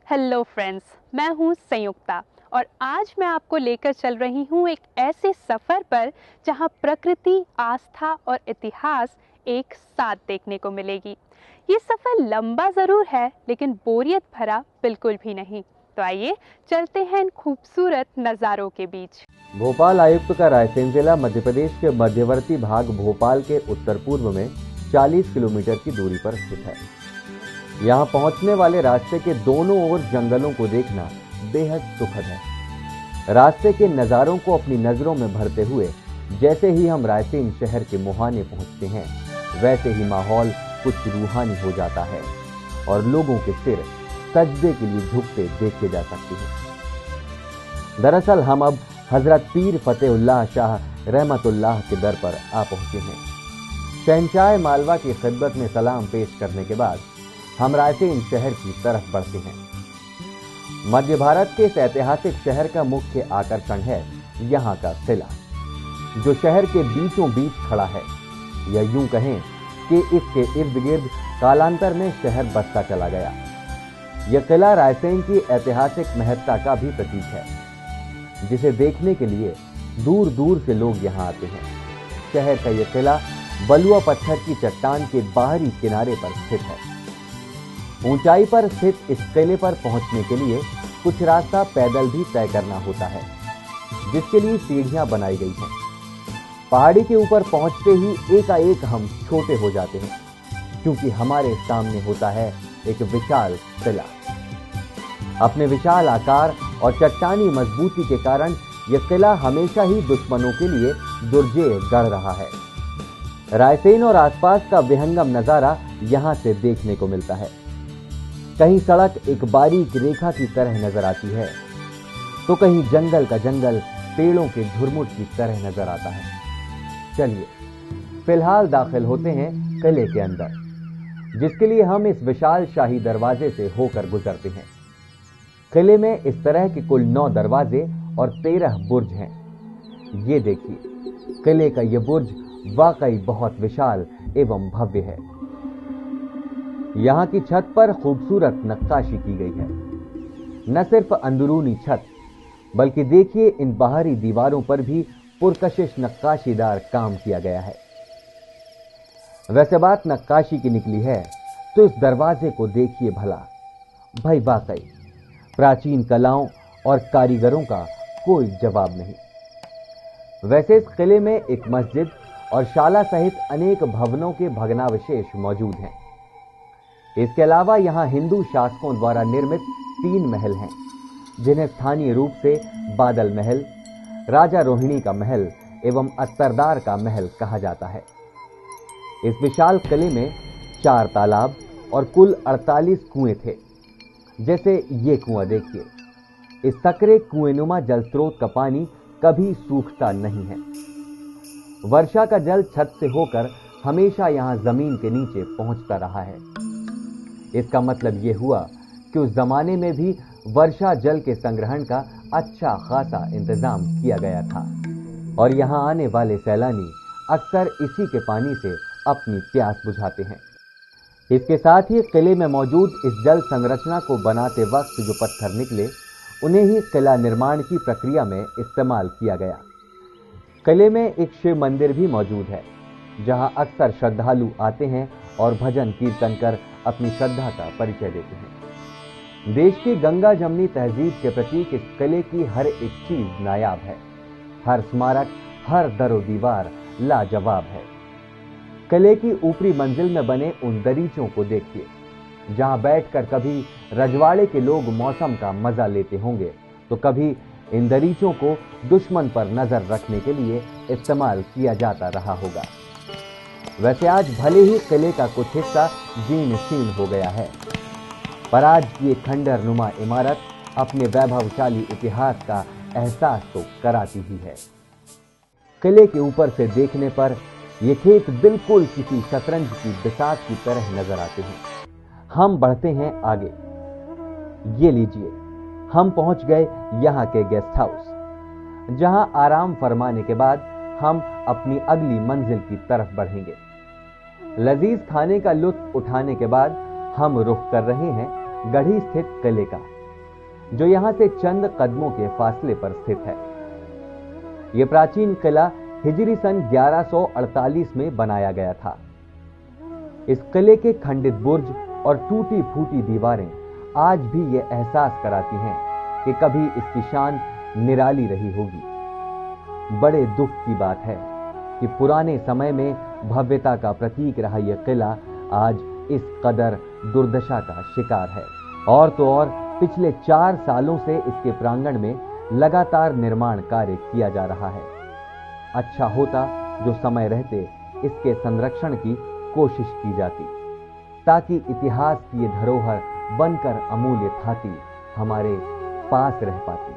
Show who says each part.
Speaker 1: Hello friends, मैं हूँ संयुक्ता और आज मैं आपको लेकर चल रही हूँ एक ऐसे सफ़र पर जहाँ प्रकृति, आस्था और इतिहास एक साथ देखने को मिलेगी। ये सफ़र लंबा ज़रूर है लेकिन बोरियत भरा बिल्कुल भी नहीं। तो आइए चलते हैं इन खूबसूरत नज़ारों के बीच।
Speaker 2: भोपाल आयुक्त का रायसेन जिला मध्य प्रदेश के मध्यवर्ती भाग भोपाल के उत्तर पूर्व में 40 किलोमीटर की दूरी पर स्थित है। यहाँ पहुंचने वाले रास्ते के दोनों ओर जंगलों को देखना बेहद सुखद है। रास्ते के नजारों को अपनी नजरों में भरते हुए जैसे ही हम रायसेन शहर के मुहाने पहुंचते हैं, वैसे ही माहौल कुछ रूहानी हो जाता है और लोगों के सिर सजदे के लिए झुकते देखे जा सकते हैं। दरअसल हम अब हजरत पीर फतेहुल्लाह शाह रहमतुल्लाह के दर पर आ पहुंचे हैं। शहंशाह मालवा की खिदमत में सलाम पेश करने के बाद हम रायसेन शहर की तरफ बढ़ते हैं। मध्य भारत के इस ऐतिहासिक शहर का मुख्य आकर्षण है यहाँ का किला, जो शहर के बीचों बीच खड़ा है, या यूं कहें कि इसके इर्द गिर्द कालांतर में शहर बसता चला गया। यह किला रायसेन की ऐतिहासिक महत्ता का भी प्रतीक है, जिसे देखने के लिए दूर दूर से लोग यहाँ आते हैं। शहर का यह किला बलुआ पत्थर की चट्टान के बाहरी किनारे पर स्थित है। ऊंचाई पर स्थित इस किले पर पहुंचने के लिए कुछ रास्ता पैदल भी तय करना होता है, जिसके लिए सीढ़ियां बनाई गई हैं। पहाड़ी के ऊपर पहुंचते ही एकाएक हम छोटे हो जाते हैं, क्योंकि हमारे सामने होता है एक विशाल किला। अपने विशाल आकार और चट्टानी मजबूती के कारण यह किला हमेशा ही दुश्मनों के लिए दुर्जेय गढ़ रहा है। रायसेन और आसपास का विहंगम नजारा यहां से देखने को मिलता है। कहीं सड़क एक बारीक रेखा की तरह नजर आती है, तो कहीं जंगल का जंगल पेड़ों के झुरमुट की तरह नजर आता है। चलिए फिलहाल दाखिल होते हैं किले के अंदर, जिसके लिए हम इस विशाल शाही दरवाजे से होकर गुजरते हैं। किले में इस तरह के कुल 9 दरवाजे और 13 बुर्ज हैं। ये देखिए, किले का यह बुर्ज वाकई बहुत विशाल एवं भव्य है। यहाँ की छत पर खूबसूरत नक्काशी की गई है। न सिर्फ अंदरूनी छत, बल्कि देखिए इन बाहरी दीवारों पर भी पुरकशिश नक्काशीदार काम किया गया है। वैसे बात नक्काशी की निकली है तो इस दरवाजे को देखिए भला, भाई वाकई प्राचीन कलाओं और कारीगरों का कोई जवाब नहीं। वैसे इस किले में एक मस्जिद और शाला सहित अनेक भवनों के भग्नावशेष मौजूद हैं। इसके अलावा यहाँ हिंदू शासकों द्वारा निर्मित 3 महल हैं, जिन्हें स्थानीय रूप से बादल महल, राजा रोहिणी का महल एवं अत्तरदार का महल कहा जाता है। इस विशाल किले में 4 तालाब और कुल 48 कुएं थे। जैसे ये कुआं देखिए, इस सकरे कुएंनुमा जल स्रोत का पानी कभी सूखता नहीं है। वर्षा का जल छत से होकर हमेशा यहाँ जमीन के नीचे पहुंचता रहा है। इसका मतलब यह हुआ कि उस जमाने में भी वर्षा जल के संग्रहण का अच्छा खासा इंतजाम किया गया था और यहाँ आने वाले सैलानी अक्सर इसी के पानी से अपनी प्यास बुझाते हैं। इसके साथ ही किले में मौजूद इस जल संरचना को बनाते वक्त जो पत्थर निकले, उन्हें ही किला निर्माण की प्रक्रिया में इस्तेमाल किया गया। किले में एक शिव मंदिर भी मौजूद है, जहां अक्सर श्रद्धालु आते हैं और भजन कीर्तन कर अपनी श्रद्धा का परिचय देते हैं। देश की गंगा जमनी तहजीब के प्रतीक इस किले की हर एक चीज नायाब है। हर स्मारक, हर दरो दीवार लाजवाब है। किले की ऊपरी मंजिल में बने उन दरीचों को देखिए, जहां बैठकर कभी रजवाड़े के लोग मौसम का मजा लेते होंगे, तो कभी इन दरीचों को दुश्मन पर नजर रखने के लिए इस्तेमाल किया जाता रहा होगा। वैसे आज भले ही किले का कुछ हिस्सा जीर्ण शीर्ण हो गया है, पर आज ये खंडर नुमा इमारत अपने वैभवशाली इतिहास का एहसास तो कराती ही है। किले के ऊपर से देखने पर ये खेत बिल्कुल किसी शतरंज की बिसात की तरह नजर आते हैं। हम बढ़ते हैं आगे। ये लीजिए, हम पहुंच गए यहाँ के गेस्ट हाउस, जहां आराम फरमाने के बाद हम अपनी अगली मंजिल की तरफ बढ़ेंगे। लजीज खाने का लुत्फ उठाने के बाद हम रुख कर रहे हैं गढ़ी स्थित किले का, जो यहां से चंद कदमों के फासले पर स्थित है। यह प्राचीन किला हिजरी सन 1148 में बनाया गया था। इस किले के खंडित बुर्ज और टूटी फूटी दीवारें आज भी यह एहसास कराती हैं कि कभी इसकी शान निराली रही होगी। बड़े दुख की बात है कि पुराने समय में भव्यता का प्रतीक रहा यह किला आज इस कदर दुर्दशा का शिकार है। और तो और पिछले 4 सालों से इसके प्रांगण में लगातार निर्माण कार्य किया जा रहा है। अच्छा होता जो समय रहते इसके संरक्षण की कोशिश की जाती, ताकि इतिहास की ये धरोहर बनकर अमूल्य थाती हमारे पास रह पाती।